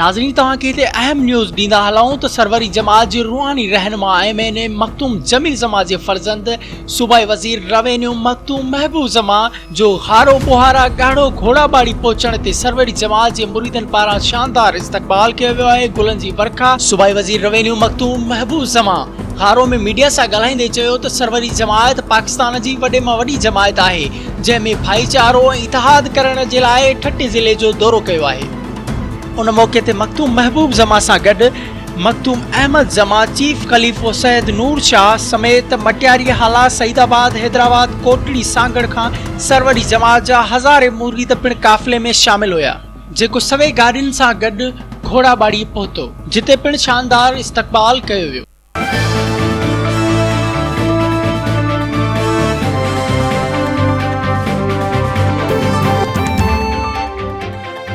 नाज़रीन तव्हां खे हिते अहम न्यूज़ ॾींदा हलूं त सरवरी जमात जे रूहानी रहनुमा MNA मखतूम जमील ज़मा जे फर्ज़ंद सूबाई वज़ीर रेवेन्यू मखतूम महबूब ज़मा जो हारो बुहारा ॻाढ़ो घोड़ाबाड़ी पहुचण ते सरवरी जमात जे मुरीदनि पारां शानदार इस्तक़बाल कयो वियो आहे। गुलनि जी वर्खा सूबाई वज़ीर रेवेन्यू मखतूम महबूब ज़मा हारो में मीडिया सां ॻाल्हाईंदे चयो त सरवरी जमात पाकिस्तान जी वॾे में वॾी जमात आहे जंहिंमें भाईचारो ऐं इतिहाद करण जे लाइ ठटे ज़िले जो दौरो कयो आहे। उन मौके ते मखतूम महबूब ज़मा सां गॾु मखतूम अहमद ज़मा, चीफ खलीफ़ो सैयद नूर शाह समेत मटियारी हाला, सईदाबाद, हैदराबाद, कोटड़ी, सांगड़ खां सरवरी जमात जा हज़ारे मुरीद पिण काफ़िले में शामिल हुया जेको सवे गाॾियुनि सां गॾु घोड़ाबाड़ी पहुतो जिते पिण शानदार इस्तक़बाल कयो वियो।